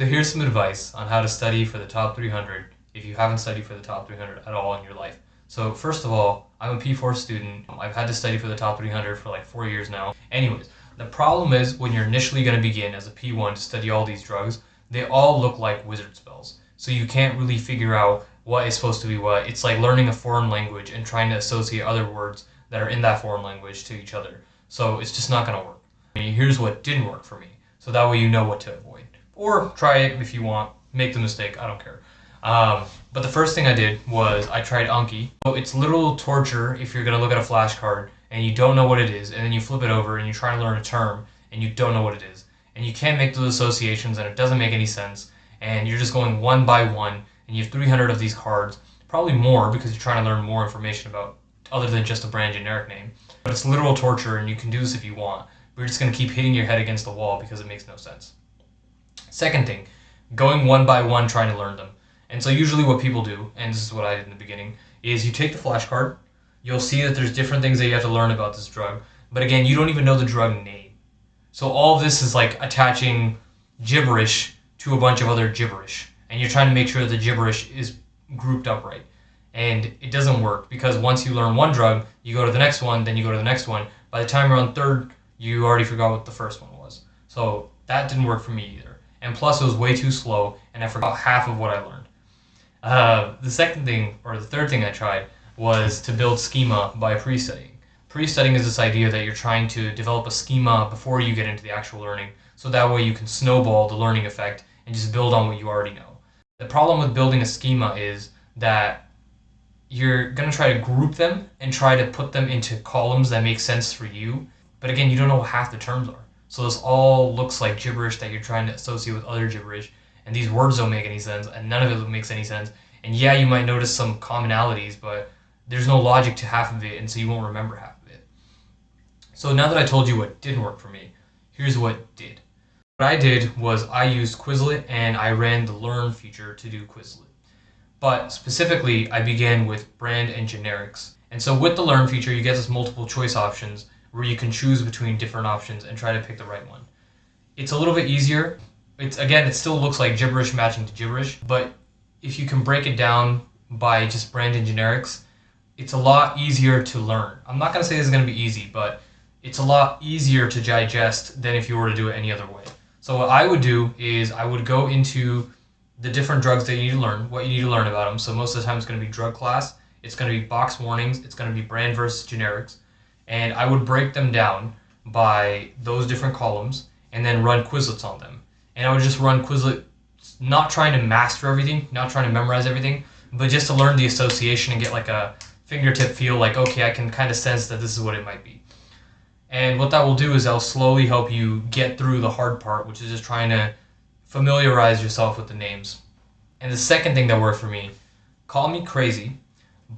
So here's some advice on how to study for the top 300 if you haven't studied for the top 300 at all in your life. So first of all, I'm a P4 student. I've had to study for the top 300 for like 4 years now. Anyways, the problem is when you're initially going to begin as a P1 to study all these drugs, they all look like wizard spells. So you can't really figure out what is supposed to be what. It's like learning a foreign language and trying to associate other words that are in that foreign language to each other. So it's just not going to work. Here's what didn't work for me. So that way you know what to avoid. Or try it if you want. Make the mistake. I don't care. But the first thing I did was I tried Anki. So it's literal torture if you're going to look at a flashcard and you don't know what it is, and then you flip it over and you try to learn a term and you don't know what it is. And you can't make those associations and it doesn't make any sense. And you're just going one by one and you have 300 of these cards. Probably more because you're trying to learn more information about other than just a brand generic name. But it's literal torture and you can do this if you want. But you're just going to keep hitting your head against the wall because it makes no sense. Second thing, going one by one trying to learn them. And so usually what people do, and this is what I did in the beginning, is you take the flashcard, you'll see that there's different things that you have to learn about this drug, but again, you don't even know the drug name. So all of this is like attaching gibberish to a bunch of other gibberish, and you're trying to make sure the gibberish is grouped up right. And it doesn't work because once you learn one drug, you go to the next one, then you go to the next one. By the time you're on third, you already forgot what the first one was. So that didn't work for me either. And plus it was way too slow and I forgot half of what I learned. The second thing, or the third thing I tried, was to build schema by pre-studying. Pre-studying is this idea that you're trying to develop a schema before you get into the actual learning, so that way you can snowball the learning effect and just build on what you already know. The problem with building a schema is that you're going to try to group them and try to put them into columns that make sense for you, but again, you don't know what half the terms are. So this all looks like gibberish that you're trying to associate with other gibberish, and these words don't make any sense, and none of it makes any sense. And yeah, you might notice some commonalities, but there's no logic to half of it, and so you won't remember half of it. So now that I told you what didn't work for me, here's what did. What I did was I used Quizlet, and I ran the Learn feature to do Quizlet. But specifically, I began with brand and generics. And so with the Learn feature, you get this multiple choice options where you can choose between different options and try to pick the right one. It's a little bit easier. It still looks like gibberish matching to gibberish, but if you can break it down by just brand and generics, it's a lot easier to learn. I'm not going to say it's going to be easy, but it's a lot easier to digest than if you were to do it any other way. So what I would do is I would go into the different drugs that you need to learn, what you need to learn about them. So most of the time it's going to be drug class, it's going to be box warnings, it's going to be brand versus generics, and I would break them down by those different columns and then run Quizlets on them. And I would just run Quizlet, not trying to master everything, not trying to memorize everything, but just to learn the association and get like a fingertip feel like, okay, I can kind of sense that this is what it might be. And what that will do is that'll slowly help you get through the hard part, which is just trying to familiarize yourself with the names. And the second thing that worked for me, call me crazy,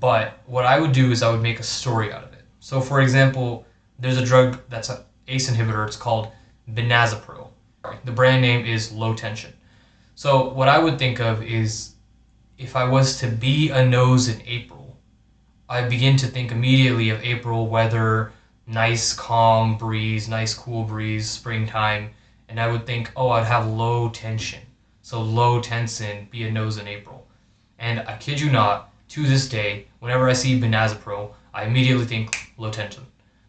but what I would do is I would make a story out of it. So for example, there's a drug that's an ACE inhibitor. It's called Benazepril. The brand name is Low Tension. So what I would think of is if I was to be a nose in April, I begin to think immediately of April weather, nice calm breeze, nice cool breeze, springtime, and I would think, oh, I'd have low tension. So low tension, be a nose in April. And I kid you not, to this day, whenever I see Benazepril, I immediately think low tension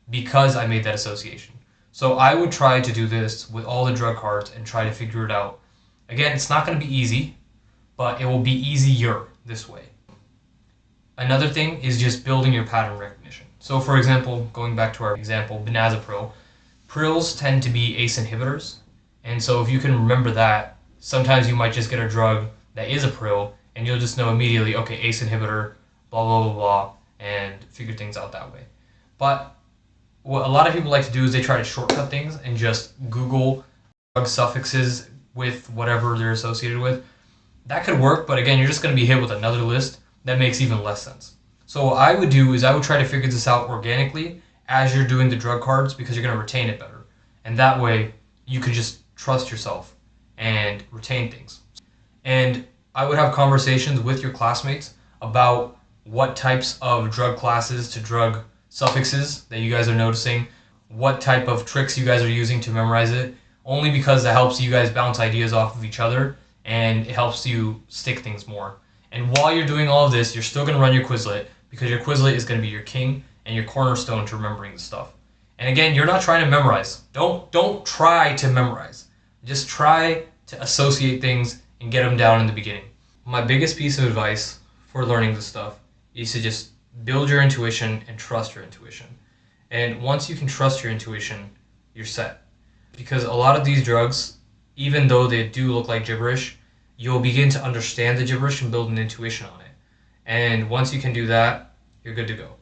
because I made that association. So I would try to do this with all the drug cards and try to figure it out. Again, it's not going to be easy, but it will be easier this way. Another thing is just building your pattern recognition. So for example, going back to our example, Benazepril, prils tend to be ACE inhibitors. And so if you can remember that, sometimes you might just get a drug that is a pril and you'll just know immediately, okay, ACE inhibitor, blah, blah, blah, blah, and figure things out that way. But what a lot of people like to do is they try to shortcut things and just Google drug suffixes with whatever they're associated with. That could work, but again, you're just going to be hit with another list that makes even less sense. So what I would do is I would try to figure this out organically as you're doing the drug cards because you're going to retain it better. And that way, you can just trust yourself and retain things. And I would have conversations with your classmates about what types of drug classes to drug suffixes that you guys are noticing, what type of tricks you guys are using to memorize it, only because that helps you guys bounce ideas off of each other and it helps you stick things more. And while you're doing all of this, you're still going to run your Quizlet because your Quizlet is going to be your king and your cornerstone to remembering the stuff. And again, you're not trying to memorize. Don't try to memorize. Just try to associate things and get them down in the beginning. My biggest piece of advice for learning this stuff is to just build your intuition and trust your intuition. And once you can trust your intuition, you're set. Because a lot of these drugs, even though they do look like gibberish, you'll begin to understand the gibberish and build an intuition on it. And once you can do that, you're good to go.